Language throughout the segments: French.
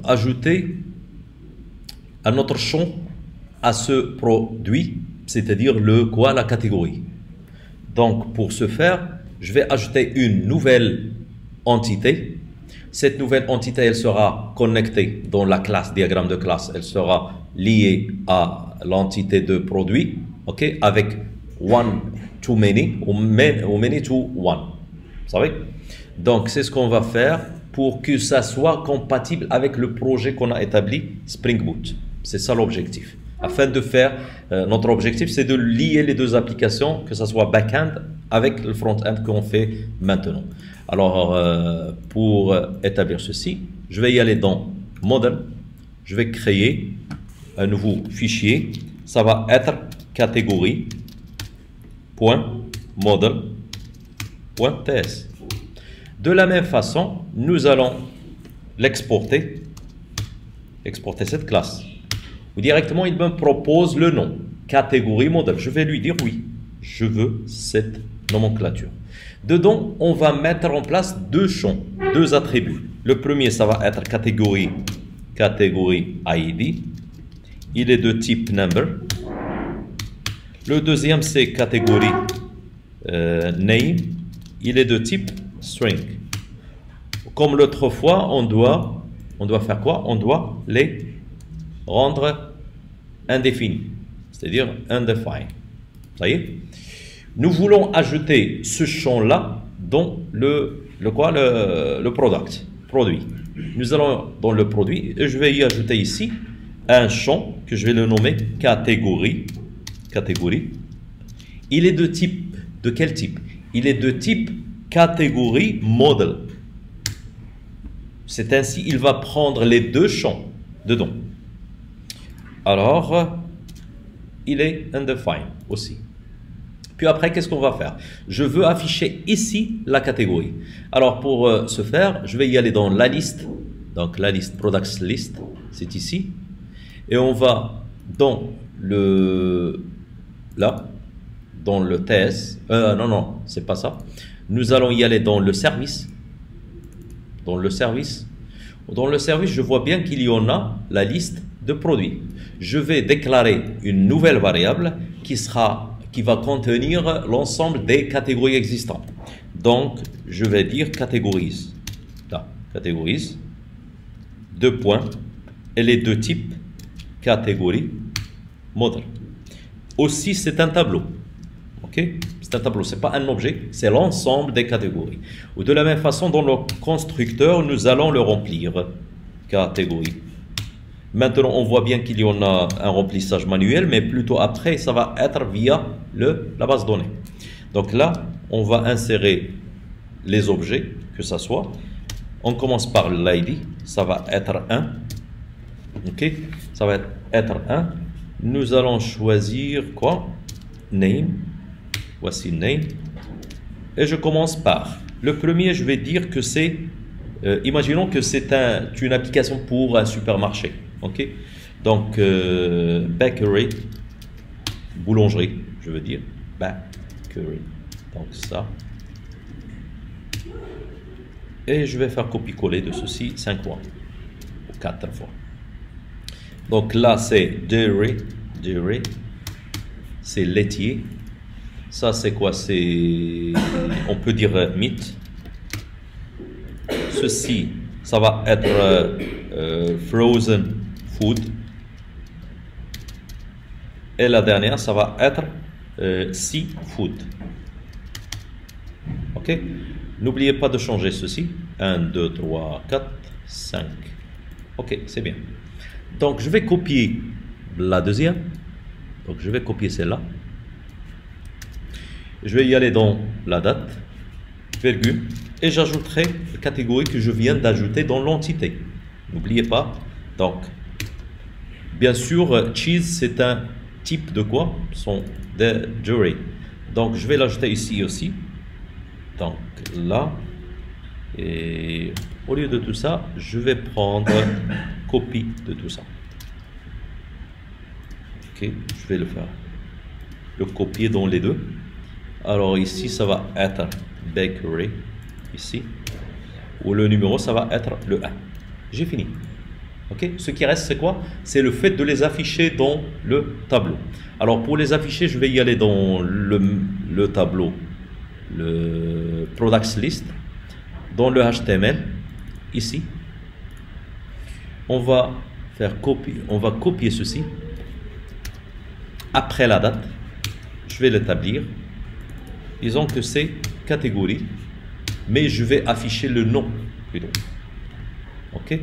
ajouter un autre champ à ce produit, c'est-à-dire la catégorie. Donc pour ce faire, je vais ajouter une nouvelle entité. Cette nouvelle entité, elle sera connectée dans la classe, diagramme de classe, elle sera liée à l'entité de produit, ok, avec one to many ou many to one. Vous savez? Donc c'est ce qu'on va faire pour que ça soit compatible avec le projet qu'on a établi, Spring Boot. C'est ça l'objectif. Afin de faire, notre objectif, c'est de lier les deux applications, que ce soit back-end avec le front-end qu'on fait maintenant. Alors, pour établir ceci, je vais y aller dans Model. Je vais créer un nouveau fichier. Ça va être catégorie.model.ts. De la même façon, nous allons l'exporter, exporter cette classe. Ou directement, il me propose le nom, catégorie modèle. Je vais lui dire oui, je veux cette nomenclature. Dedans, on va mettre en place deux champs, deux attributs. Le premier, ça va être catégorie ID. Il est de type number. Le deuxième, c'est catégorie name. Il est de type string. Comme l'autre fois, on doit faire quoi? On doit les rendre indéfinis, c'est-à-dire undefined. Ça y est? Nous voulons ajouter ce champ-là dans le produit. Nous allons dans le produit et je vais y ajouter ici un champ que je vais le nommer catégorie. Il est de type, de quel type? Il est de type catégorie model. C'est ainsi, il va prendre les deux champs dedans. Alors, il est undefined aussi. Puis après, qu'est-ce qu'on va faire? Je veux afficher ici la catégorie. Alors, pour ce faire, je vais y aller dans la liste. Donc, la liste, products list, c'est ici. Et on va dans dans le TS. Non, c'est pas ça. Nous allons y aller dans le service. Dans le service, je vois bien qu'il y en a la liste de produits. Je vais déclarer une nouvelle variable qui va contenir l'ensemble des catégories existantes. Donc, je vais dire catégorise. Là, catégorise. Deux points. Elle est de type catégorie modèle. Aussi, c'est un tableau. Ok? C'est un tableau, ce n'est pas un objet, c'est l'ensemble des catégories. Ou de la même façon, dans le constructeur, nous allons le remplir. Catégorie. Maintenant, on voit bien qu'il y en a un remplissage manuel, mais plutôt après, ça va être via la base de données. Donc là, on va insérer les objets, que ça soit. On commence par l'ID, ça va être 1. Ok, ça va être 1. Nous allons choisir quoi? Name. Voici name. Et je commence par le premier, je vais dire que c'est, imaginons que c'est une application pour un supermarché. Ok, donc bakery, boulangerie, je veux dire bakery. Donc ça. Et je vais faire copier-coller de ceci 5 fois ou 4 fois. Donc là c'est dairy, c'est laitier. Ça c'est quoi? C'est, on peut dire meat. Ceci, ça va être frozen food. Et la dernière, ça va être seafood. Ok? N'oubliez pas de changer ceci. 1, 2, 3, 4, 5. Ok, c'est bien. Donc, je vais copier la deuxième. Donc, je vais copier celle-là. Je vais y aller dans la date, virgule, et j'ajouterai la catégorie que je viens d'ajouter dans l'entité. N'oubliez pas. Donc, bien sûr, cheese, c'est un type de quoi? De dairy. Donc, je vais l'ajouter ici aussi. Donc, là. Et au lieu de tout ça, je vais prendre copie de tout ça. Ok, je vais le faire. Le copier dans les deux. Alors ici, ça va être bakery. Ici. Ou le numéro, ça va être le 1. J'ai fini. Ok, ce qui reste, c'est quoi? C'est le fait de les afficher dans le tableau. Alors, pour les afficher, je vais y aller dans le tableau, le Products List, dans le HTML, ici. On va faire copier, on va copier ceci. Après la date, je vais l'établir. Disons que c'est catégorie, mais je vais afficher le nom plutôt. Ok?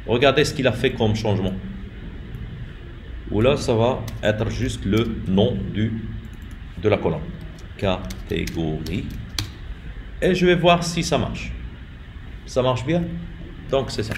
Regardez ce qu'il a fait comme changement. Ou là, ça va être juste le nom de la colonne. Catégorie. Et je vais voir si ça marche. Ça marche bien? Donc, c'est ça.